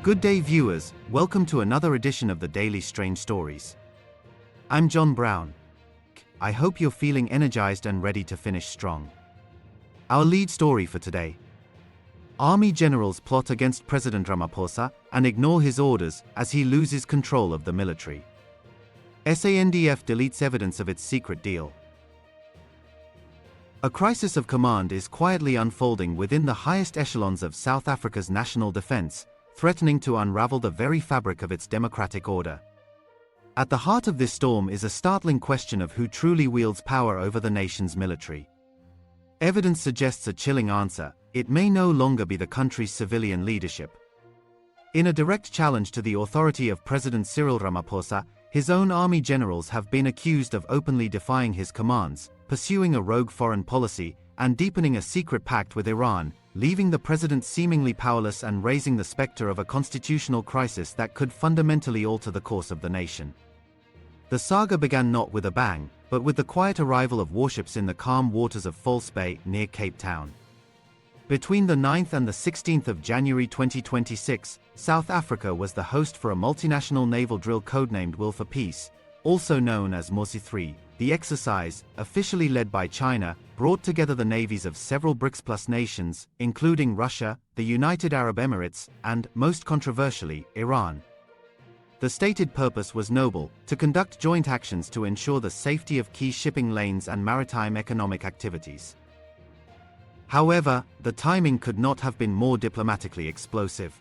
Good day viewers, welcome to another edition of the Daily Strange Stories. I'm John Brown. I hope you're feeling energized and ready to finish strong. Our lead story for today. Army generals plot against President Ramaphosa and ignore his orders as he loses control of the military. SANDF deletes evidence of its secret deal. A crisis of command is quietly unfolding within the highest echelons of South Africa's national defense, threatening to unravel the very fabric of its democratic order. At the heart of this storm is a startling question of who truly wields power over the nation's military. Evidence suggests a chilling answer: it may no longer be the country's civilian leadership. In a direct challenge to the authority of President Cyril Ramaphosa, his own army generals have been accused of openly defying his commands, pursuing a rogue foreign policy, and deepening a secret pact with Iran, leaving the president seemingly powerless and raising the specter of a constitutional crisis that could fundamentally alter the course of the nation. The saga began not with a bang, but with the quiet arrival of warships in the calm waters of False Bay near Cape Town. Between the 9th and the 16th of January 2026, South Africa was the host for a multinational naval drill codenamed Will for Peace, also known as Mosi III. The exercise, officially led by China, brought together the navies of several BRICS+ nations, including Russia, the United Arab Emirates, and, most controversially, Iran. The stated purpose was noble: to conduct joint actions to ensure the safety of key shipping lanes and maritime economic activities. However, the timing could not have been more diplomatically explosive.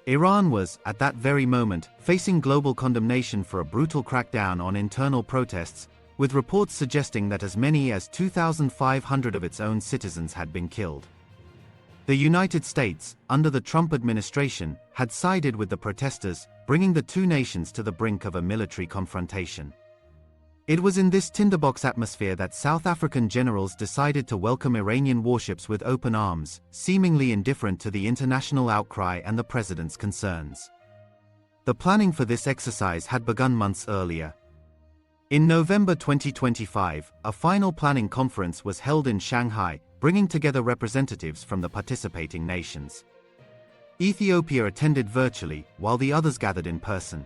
Iran was, at that very moment, facing global condemnation for a brutal crackdown on internal protests, with reports suggesting that as many as 2,500 of its own citizens had been killed. The United States, under the Trump administration, had sided with the protesters, bringing the two nations to the brink of a military confrontation. It was in this tinderbox atmosphere that South African generals decided to welcome Iranian warships with open arms, seemingly indifferent to the international outcry and the president's concerns. The planning for this exercise had begun months earlier. In November 2025, a final planning conference was held in Shanghai, bringing together representatives from the participating nations. Ethiopia attended virtually, while the others gathered in person.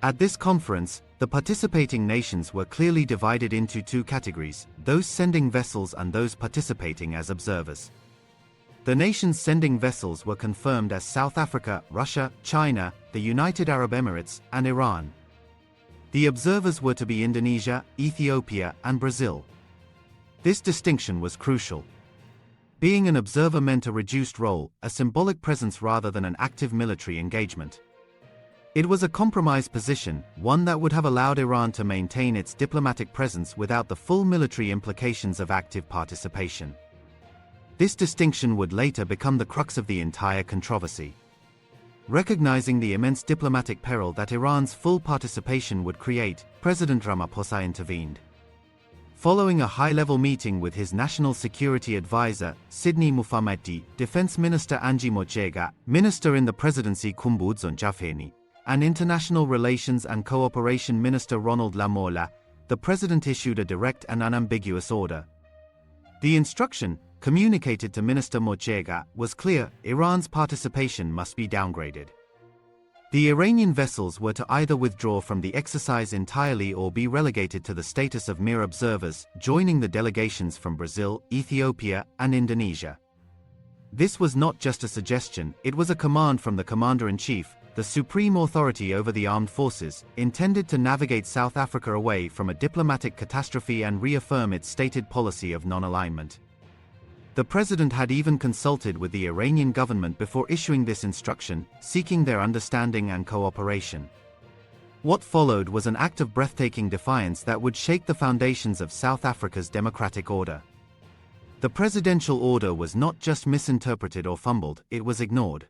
At this conference, the participating nations were clearly divided into two categories: those sending vessels and those participating as observers. The nations sending vessels were confirmed as South Africa, Russia, China, the United Arab Emirates, and Iran. The observers were to be Indonesia, Ethiopia, and Brazil. This distinction was crucial. Being an observer meant a reduced role, a symbolic presence rather than an active military engagement. It was a compromise position, one that would have allowed Iran to maintain its diplomatic presence without the full military implications of active participation. This distinction would later become the crux of the entire controversy. Recognizing the immense diplomatic peril that Iran's full participation would create, President Ramaphosa intervened. Following a high-level meeting with his national security advisor, Sydney Mufamadi, Defense Minister Angie Motshekga, Minister in the Presidency Khumbudzo Ntshavheni, and International Relations and Cooperation Minister Ronald Lamola, the President issued a direct and unambiguous order. The instruction, communicated to Minister Motshekga, was clear: Iran's participation must be downgraded. The Iranian vessels were to either withdraw from the exercise entirely or be relegated to the status of mere observers, joining the delegations from Brazil, Ethiopia, and Indonesia. This was not just a suggestion, it was a command from the Commander-in-Chief, the supreme authority over the armed forces, intended to navigate South Africa away from a diplomatic catastrophe and reaffirm its stated policy of non-alignment. The president had even consulted with the Iranian government before issuing this instruction, seeking their understanding and cooperation. What followed was an act of breathtaking defiance that would shake the foundations of South Africa's democratic order. The presidential order was not just misinterpreted or fumbled, it was ignored.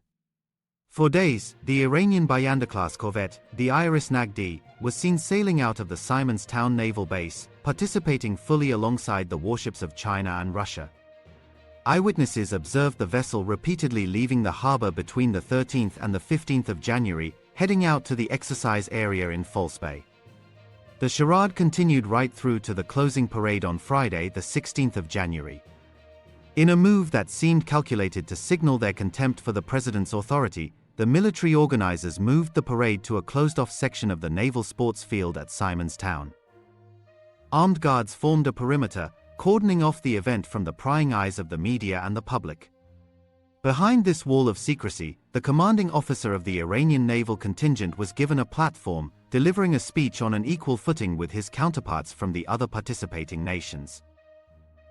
For days, the Iranian Bayandar-class corvette, the IRIS Naghdi, was seen sailing out of the Simonstown naval base, participating fully alongside the warships of China and Russia. Eyewitnesses observed the vessel repeatedly leaving the harbor between the 13th and the 15th of January, heading out to the exercise area in False Bay. The charade continued right through to the closing parade on Friday, the 16th of January. In a move that seemed calculated to signal their contempt for the president's authority, the military organizers moved the parade to a closed-off section of the naval sports field at Simonstown. Armed guards formed a perimeter, cordoning off the event from the prying eyes of the media and the public. Behind this wall of secrecy, the commanding officer of the Iranian naval contingent was given a platform, delivering a speech on an equal footing with his counterparts from the other participating nations.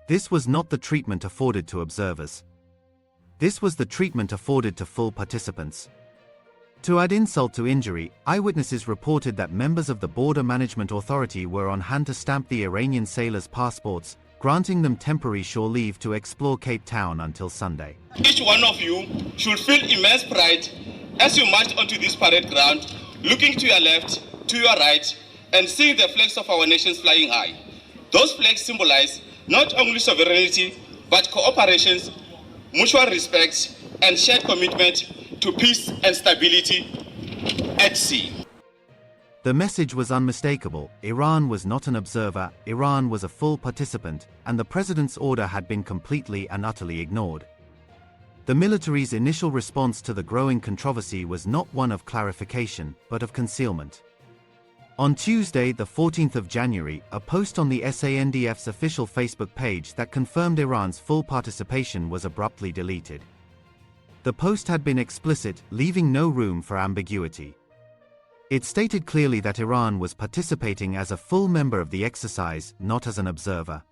This was not the treatment afforded to observers. This was the treatment afforded to full participants. To add insult to injury, eyewitnesses reported that members of the Border Management Authority were on hand to stamp the Iranian sailors' passports, granting them temporary shore leave to explore Cape Town until Sunday. Each one of you should feel immense pride as you march onto this parade ground, looking to your left, to your right, and seeing the flags of our nations flying high. Those flags symbolize not only sovereignty, but cooperation, mutual respect, and shared commitment to peace and stability at sea. The message was unmistakable. Iran was not an observer, Iran was a full participant, and the president's order had been completely and utterly ignored. The military's initial response to the growing controversy was not one of clarification, but of concealment. On Tuesday, the 14th of January, a post on the SANDF's official Facebook page that confirmed Iran's full participation was abruptly deleted. The post had been explicit, leaving no room for ambiguity. It stated clearly that Iran was participating as a full member of the exercise, not as an observer.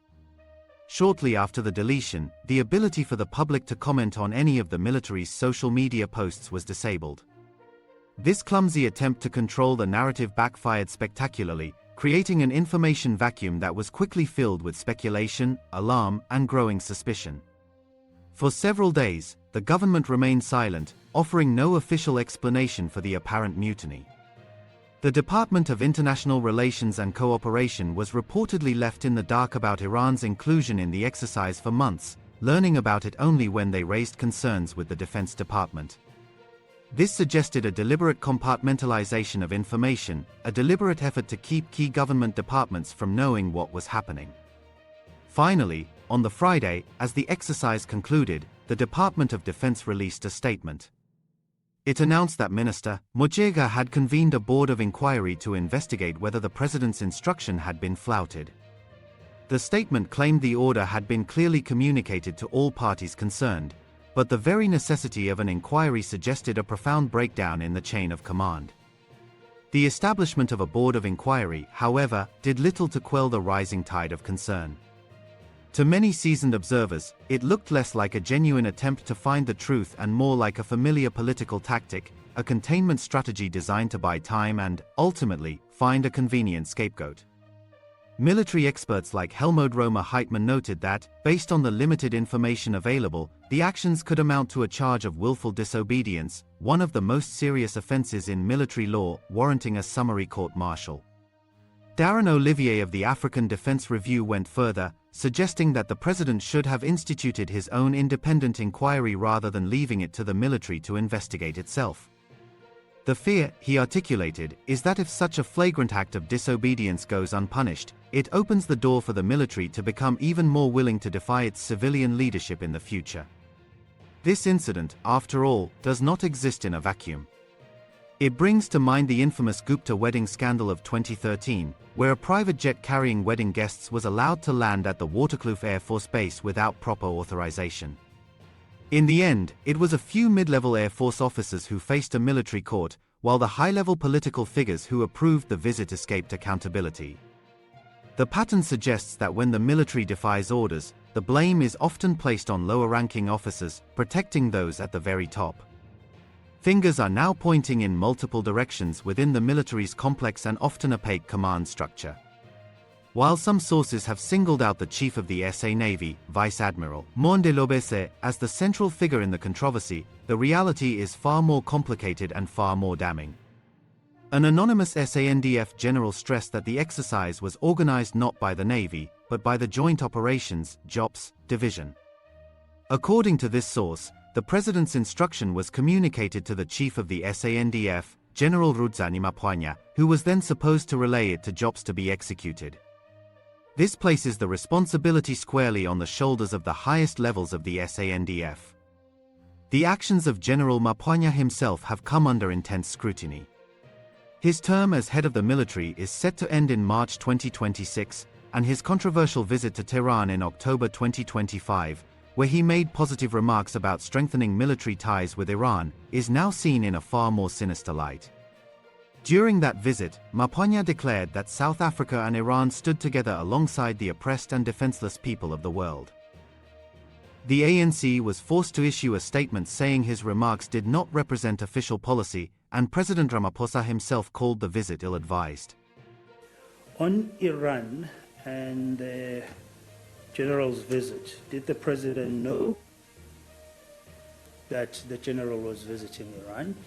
Shortly after the deletion, the ability for the public to comment on any of the military's social media posts was disabled. This clumsy attempt to control the narrative backfired spectacularly, creating an information vacuum that was quickly filled with speculation, alarm, and growing suspicion. For several days, the government remained silent, offering no official explanation for the apparent mutiny. The Department of International Relations and Cooperation was reportedly left in the dark about Iran's inclusion in the exercise for months, learning about it only when they raised concerns with the Defense Department. This suggested a deliberate compartmentalization of information, a deliberate effort to keep key government departments from knowing what was happening. Finally, on the Friday, as the exercise concluded, the Department of Defense released a statement. It announced that Minister Motshekga had convened a board of inquiry to investigate whether the president's instruction had been flouted. The statement claimed the order had been clearly communicated to all parties concerned, but the very necessity of an inquiry suggested a profound breakdown in the chain of command. The establishment of a board of inquiry, however, did little to quell the rising tide of concern. To many seasoned observers, it looked less like a genuine attempt to find the truth and more like a familiar political tactic, a containment strategy designed to buy time and, ultimately, find a convenient scapegoat. Military experts like Helmut Romer-Heitmann noted that, based on the limited information available, the actions could amount to a charge of willful disobedience, one of the most serious offenses in military law, warranting a summary court-martial. Darren Olivier of the African Defense Review went further, suggesting that the president should have instituted his own independent inquiry rather than leaving it to the military to investigate itself. The fear, he articulated, is that if such a flagrant act of disobedience goes unpunished, it opens the door for the military to become even more willing to defy its civilian leadership in the future. This incident, after all, does not exist in a vacuum. It brings to mind the infamous Gupta wedding scandal of 2013, where a private jet carrying wedding guests was allowed to land at the Waterkloof Air Force Base without proper authorization. In the end, it was a few mid-level Air Force officers who faced a military court, while the high-level political figures who approved the visit escaped accountability. The pattern suggests that when the military defies orders, the blame is often placed on lower-ranking officers, protecting those at the very top. Fingers are now pointing in multiple directions within the military's complex and often opaque command structure. While some sources have singled out the chief of the SA Navy, Vice Admiral Mondelobese, as the central figure in the controversy, the reality is far more complicated and far more damning. An anonymous SANDF general stressed that the exercise was organized not by the Navy, but by the Joint Operations (JOPS) Division. According to this source, the president's instruction was communicated to the chief of the SANDF, General Rudzani Maphwanya, who was then supposed to relay it to JOPS to be executed. This places the responsibility squarely on the shoulders of the highest levels of the SANDF. The actions of General Maphwanya himself have come under intense scrutiny. His term as head of the military is set to end in March 2026, and his controversial visit to Tehran in October 2025, where he made positive remarks about strengthening military ties with Iran, is now seen in a far more sinister light. During that visit, Maphwanya declared that South Africa and Iran stood together alongside the oppressed and defenseless people of the world. The ANC was forced to issue a statement saying his remarks did not represent official policy, and President Ramaphosa himself called the visit ill-advised. On Iran and the general's visit, did the president know that the general was visiting Iran?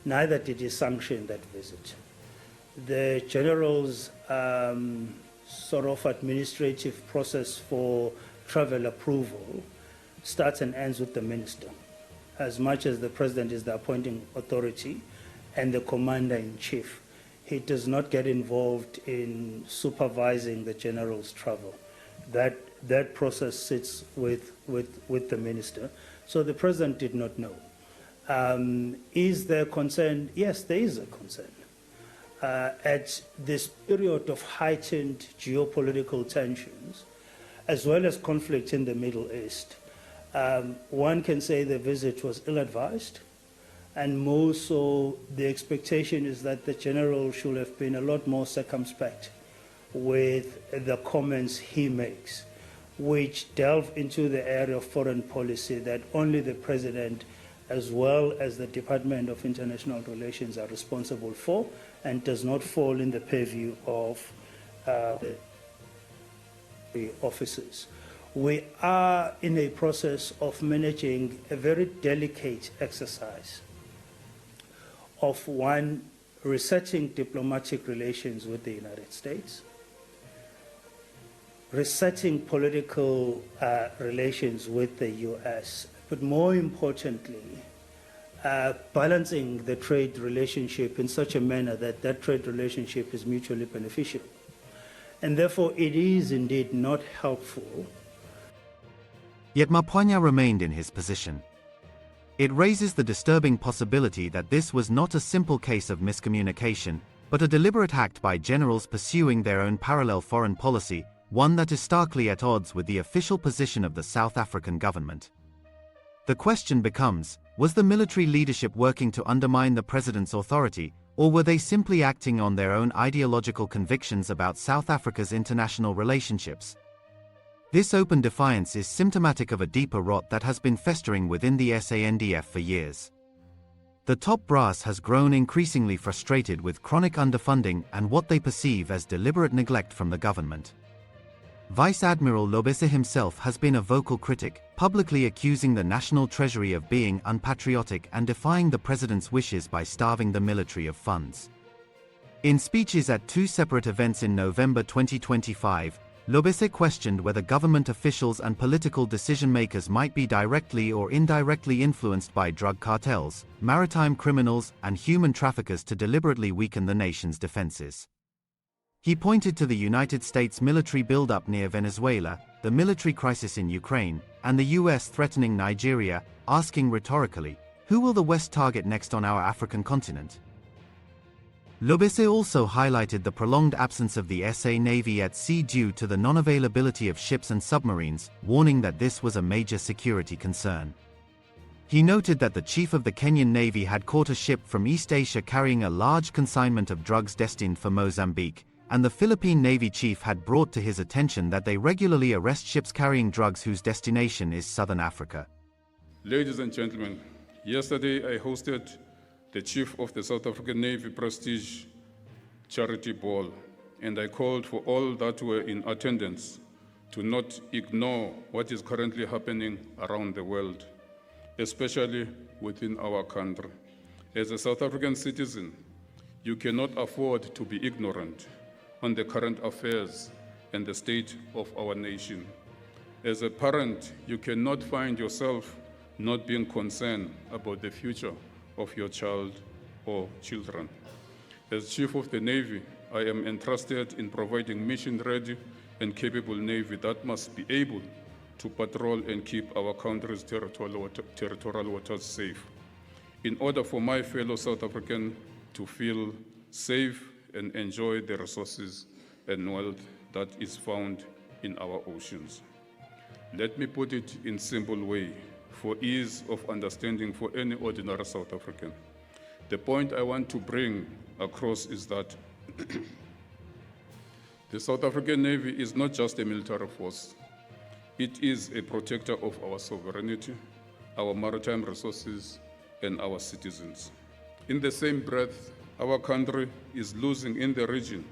Neither did he sanction that visit. The general's sort of administrative process for travel approval starts and ends with the minister. As much as the president is the appointing authority and the commander-in-chief, he does not get involved in supervising the general's travel. That process sits with the minister. So the president did not know. Is there concern? Yes, there is a concern. At this period of heightened geopolitical tensions, as well as conflict in the Middle East, one can say the visit was ill-advised, and more so the expectation is that the general should have been a lot more circumspect with the comments he makes, which delve into the area of foreign policy that only the president as well as the Department of International Relations are responsible for, and does not fall in the purview of the officers. We are in a process of managing a very delicate exercise of one, resetting diplomatic relations with the United States, resetting political relations with the US, but more importantly, balancing the trade relationship in such a manner that that trade relationship is mutually beneficial. And therefore, it is indeed not helpful. Yet Maphwanya remained in his position. It raises the disturbing possibility that this was not a simple case of miscommunication, but a deliberate act by generals pursuing their own parallel foreign policy, one that is starkly at odds with the official position of the South African government. The question becomes, was the military leadership working to undermine the president's authority, or were they simply acting on their own ideological convictions about South Africa's international relationships? This open defiance is symptomatic of a deeper rot that has been festering within the SANDF for years. The top brass has grown increasingly frustrated with chronic underfunding and what they perceive as deliberate neglect from the government. Vice Admiral Lobese himself has been a vocal critic, publicly accusing the National Treasury of being unpatriotic and defying the president's wishes by starving the military of funds. In speeches at two separate events in November 2025, Lobese questioned whether government officials and political decision-makers might be directly or indirectly influenced by drug cartels, maritime criminals, and human traffickers to deliberately weaken the nation's defenses. He pointed to the United States military buildup near Venezuela, the military crisis in Ukraine, and the US threatening Nigeria, asking rhetorically, who will the West target next on our African continent? Lobese also highlighted the prolonged absence of the SA Navy at sea due to the non-availability of ships and submarines, warning that this was a major security concern. He noted that the chief of the Kenyan Navy had caught a ship from East Asia carrying a large consignment of drugs destined for Mozambique, and the Philippine Navy chief had brought to his attention that they regularly arrest ships carrying drugs whose destination is Southern Africa. Ladies and gentlemen, yesterday I hosted the chief of the South African Navy Prestige Charity Ball, and I called for all that were in attendance to not ignore what is currently happening around the world, especially within our country. As a South African citizen, you cannot afford to be ignorant on the current affairs and the state of our nation. As a parent, you cannot find yourself not being concerned about the future of your child or children. As Chief of the Navy, I am entrusted in providing mission-ready and capable Navy that must be able to patrol and keep our country's territorial waters safe, in order for my fellow South Africans to feel safe and enjoy the resources and wealth that is found in our oceans. Let me put it in simple way, for ease of understanding for any ordinary South African. The point I want to bring across is that the South African Navy is not just a military force. It is a protector of our sovereignty, our maritime resources, and our citizens. In the same breath, our country is losing in the region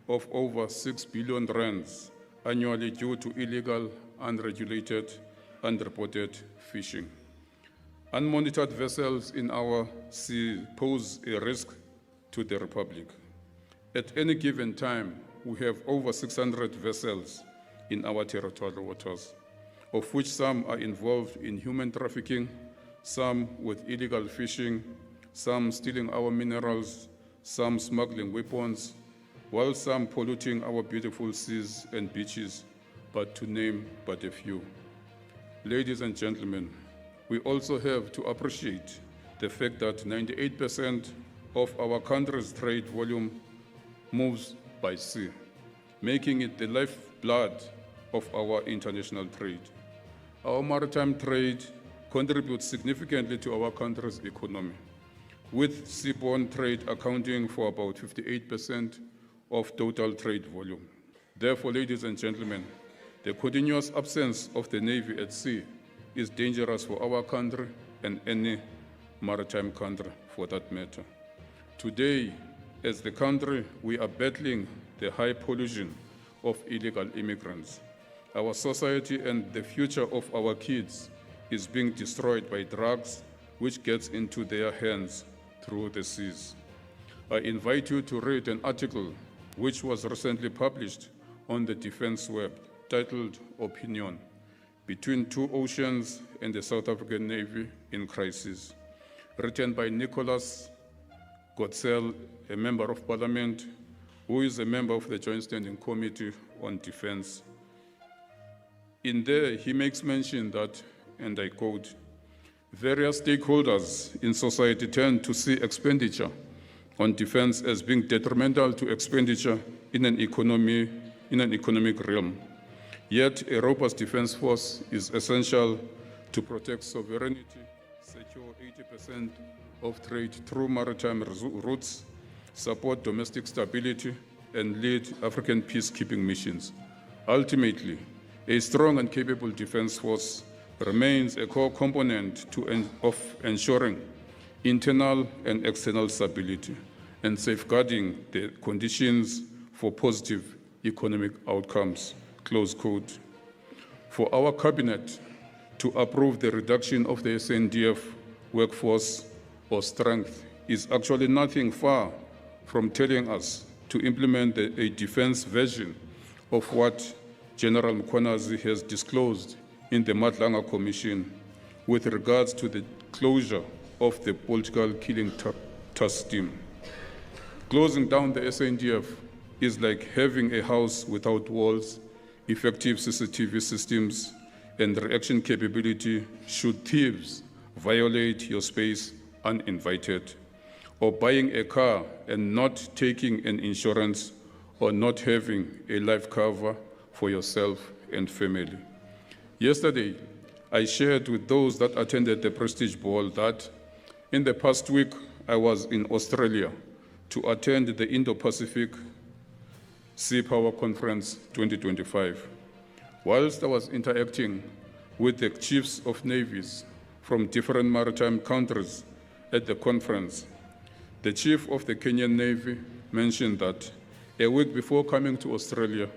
of over 6 billion rands annually due to illegal, unregulated, unreported fishing. Unmonitored vessels in our sea pose a risk to the Republic. At any given time, we have over 600 vessels in our territorial waters, of which some are involved in human trafficking, some with illegal fishing, some stealing our minerals, some smuggling weapons, while some polluting our beautiful seas and beaches, but to name but a few. Ladies and gentlemen, we also have to appreciate the fact that 98% of our country's trade volume moves by sea, making it the lifeblood of our international trade. Our maritime trade contributes significantly to our country's economy, with seaborne trade accounting for about 58% of total trade volume. Therefore, ladies and gentlemen, the continuous absence of the Navy at sea is dangerous for our country and any maritime country for that matter. Today, as the country, we are battling the high pollution of illegal immigrants. Our society and the future of our kids is being destroyed by drugs which gets into their hands through the seas. I invite you to read an article which was recently published on the Defense Web titled Opinion, Between Two Oceans and the South African Navy in Crisis, written by Nicholas Gottsel, a member of Parliament, who is a member of the Joint Standing Committee on Defense. In there, he makes mention that, and I quote, various stakeholders in society tend to see expenditure on defense as being detrimental to expenditure in an economic realm. Yet, a robust defense force is essential to protect sovereignty, secure 80% of trade through maritime routes, support domestic stability, and lead African peacekeeping missions. Ultimately, a strong and capable defense force remains a core component of ensuring internal and external stability and safeguarding the conditions for positive economic outcomes, close quote. For our cabinet to approve the reduction of the SANDF workforce or strength is actually nothing far from telling us to implement a defense version of what General Mkhwanazi has disclosed in the Matlanga Commission with regards to the closure of the political killing task team. Closing down the SANDF is like having a house without walls, effective CCTV systems, and reaction capability should thieves violate your space uninvited, or buying a car and not taking an insurance, or not having a life cover for yourself and family. Yesterday, I shared with those that attended the Prestige Ball that in the past week, I was in Australia to attend the Indo-Pacific Sea Power Conference 2025. Whilst I was interacting with the chiefs of navies from different maritime countries at the conference, the chief of the Kenyan Navy mentioned that a week before coming to Australia,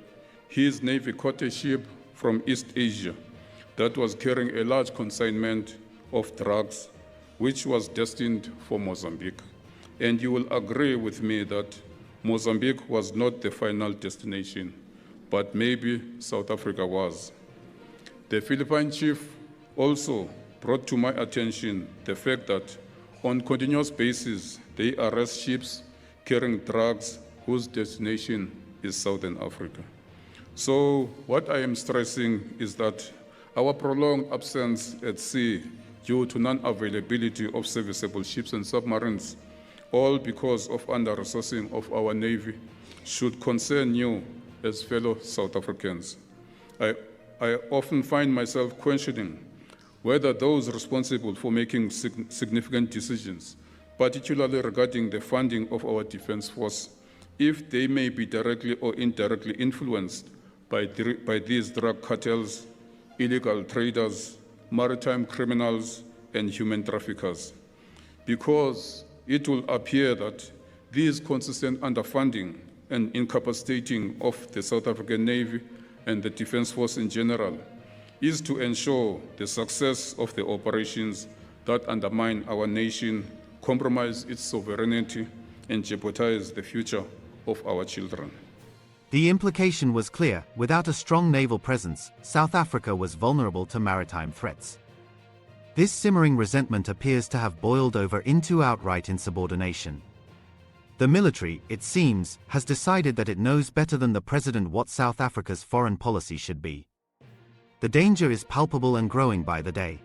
his Navy caught a ship from East Asia that was carrying a large consignment of drugs, which was destined for Mozambique. And you will agree with me that Mozambique was not the final destination, but maybe South Africa was. The Philippine chief also brought to my attention the fact that on a continuous basis, they arrest ships carrying drugs whose destination is Southern Africa. So what I am stressing is that Our prolonged absence at sea due to non-availability of serviceable ships and submarines, all because of under-resourcing of our Navy, should concern you as fellow South Africans. I often find myself questioning whether those responsible for making significant decisions, particularly regarding the funding of our defense force, if they may be directly or indirectly influenced by these drug cartels, illegal traders, maritime criminals, and human traffickers. Because it will appear that these consistent underfunding and incapacitating of the South African Navy and the Defence Force in general is to ensure the success of the operations that undermine our nation, compromise its sovereignty, and jeopardize the future of our children. The implication was clear: without a strong naval presence, South Africa was vulnerable to maritime threats. This simmering resentment appears to have boiled over into outright insubordination. The military, it seems, has decided that it knows better than the president what South Africa's foreign policy should be. The danger is palpable and growing by the day.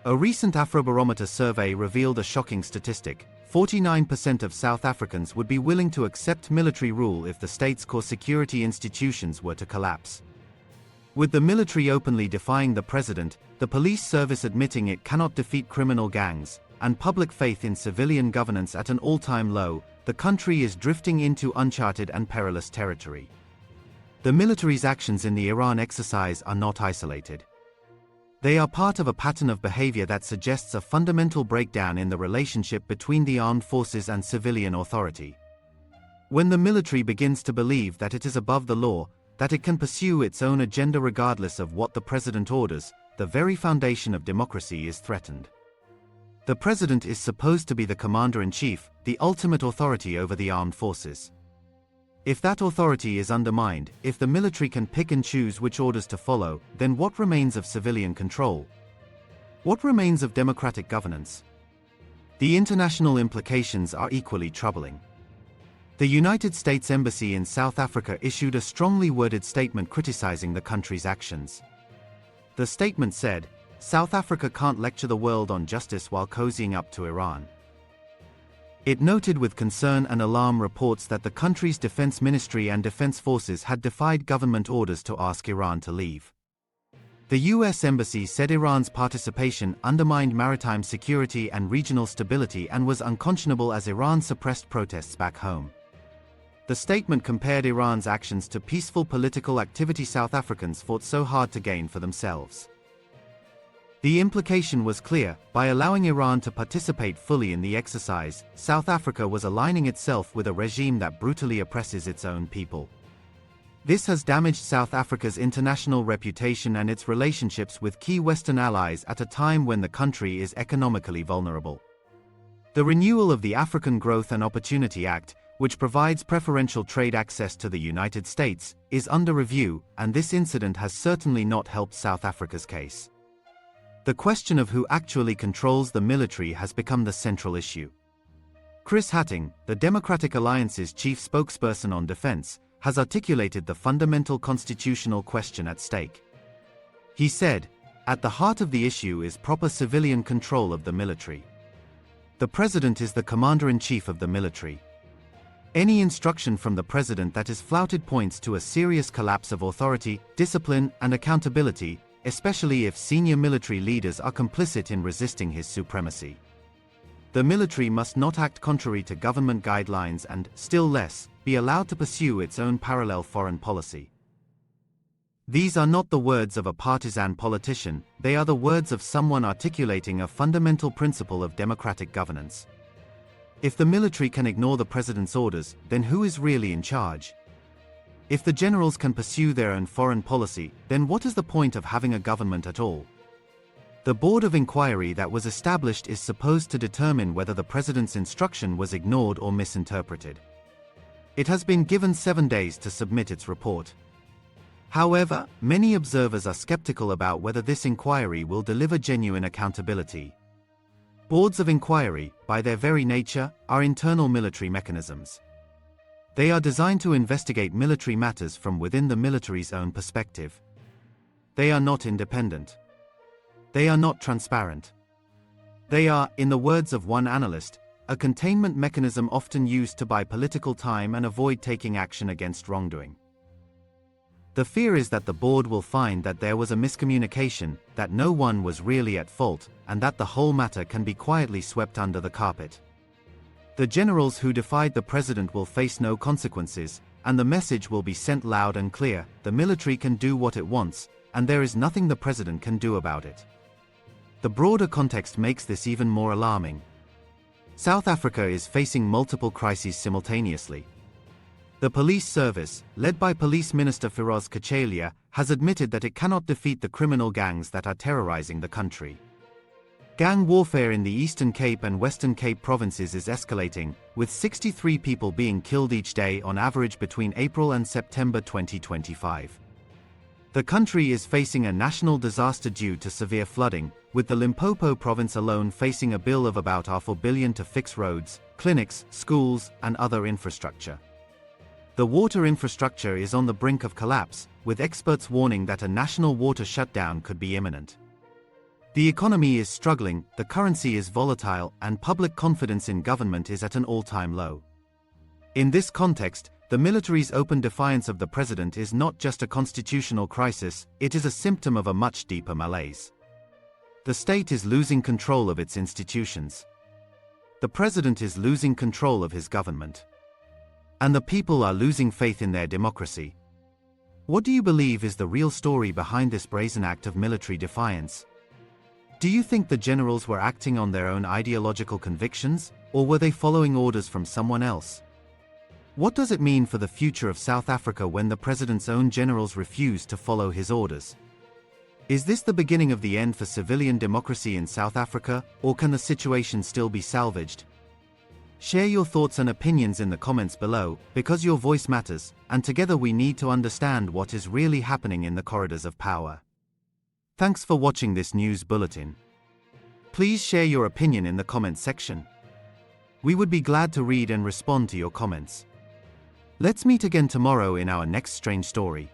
A recent Afrobarometer survey revealed a shocking statistic: 49% of South Africans would be willing to accept military rule if the state's core security institutions were to collapse. With the military openly defying the president, the police service admitting it cannot defeat criminal gangs, and public faith in civilian governance at an all-time low, the country is drifting into uncharted and perilous territory. The military's actions in the Iran exercise are not isolated. They are part of a pattern of behavior that suggests a fundamental breakdown in the relationship between the armed forces and civilian authority. When the military begins to believe that it is above the law, that it can pursue its own agenda regardless of what the president orders, the very foundation of democracy is threatened. The president is supposed to be the commander-in-chief, the ultimate authority over the armed forces. If that authority is undermined, if the military can pick and choose which orders to follow, then what remains of civilian control? What remains of democratic governance? The international implications are equally troubling. The United States Embassy in South Africa issued a strongly worded statement criticizing the country's actions. The statement said, "South Africa can't lecture the world on justice while cozying up to Iran." It noted with concern and alarm reports that the country's defense ministry and defense forces had defied government orders to ask Iran to leave. The U.S. Embassy said Iran's participation undermined maritime security and regional stability and was unconscionable as Iran suppressed protests back home. The statement compared Iran's actions to peaceful political activity South Africans fought so hard to gain for themselves. The implication was clear: by allowing Iran to participate fully in the exercise, South Africa was aligning itself with a regime that brutally oppresses its own people. This has damaged South Africa's international reputation and its relationships with key Western allies at a time when the country is economically vulnerable. The renewal of the African Growth and Opportunity Act, which provides preferential trade access to the United States, is under review, and this incident has certainly not helped South Africa's case. The question of who actually controls the military has become the central issue. Chris Hattingh, the Democratic Alliance's chief spokesperson on defense, has articulated the fundamental constitutional question at stake. He said, "At the heart of the issue is proper civilian control of the military. The president is the commander-in-chief of the military. Any instruction from the president that is flouted points to a serious collapse of authority, discipline, and accountability, especially if senior military leaders are complicit in resisting his supremacy. The military must not act contrary to government guidelines and, still less, be allowed to pursue its own parallel foreign policy." These are not the words of a partisan politician, they are the words of someone articulating a fundamental principle of democratic governance. If the military can ignore the president's orders, then who is really in charge? If the generals can pursue their own foreign policy, then what is the point of having a government at all? The board of inquiry that was established is supposed to determine whether the president's instruction was ignored or misinterpreted. It has been given 7 days to submit its report. However, many observers are skeptical about whether this inquiry will deliver genuine accountability. Boards of inquiry, by their very nature, are internal military mechanisms. They are designed to investigate military matters from within the military's own perspective. they are not independent. They are not transparent. They are, in the words of one analyst, a containment mechanism often used to buy political time and avoid taking action against wrongdoing. The fear is that the board will find that there was a miscommunication, that no one was really at fault, and that the whole matter can be quietly swept under the carpet. The generals who defied the president will face no consequences, and the message will be sent loud and clear: the military can do what it wants, and there is nothing the president can do about it. The broader context makes this even more alarming. South Africa is facing multiple crises simultaneously. The police service, led by Police Minister Firoz Kachelia, has admitted that it cannot defeat the criminal gangs that are terrorizing the country. Gang warfare in the Eastern Cape and Western Cape provinces is escalating, with 63 people being killed each day on average between April and September 2025. The country is facing a national disaster due to severe flooding, with the Limpopo province alone facing a bill of about R4 billion to fix roads, clinics, schools, and other infrastructure. The water infrastructure is on the brink of collapse, with experts warning that a national water shutdown could be imminent. The economy is struggling, the currency is volatile, and public confidence in government is at an all-time low. In this context, the military's open defiance of the president is not just a constitutional crisis, it is a symptom of a much deeper malaise. The state is losing control of its institutions. The president is losing control of his government. And the people are losing faith in their democracy. What do you believe is the real story behind this brazen act of military defiance? Do you think the generals were acting on their own ideological convictions, or were they following orders from someone else? What does it mean for the future of South Africa when the president's own generals refuse to follow his orders? Is this the beginning of the end for civilian democracy in South Africa, or can the situation still be salvaged? Share your thoughts and opinions in the comments below, because your voice matters, and together we need to understand what is really happening in the corridors of power. Thanks for watching this news bulletin. Please share your opinion in the comments section. We would be glad to read and respond to your comments. Let's meet again tomorrow in our next strange story.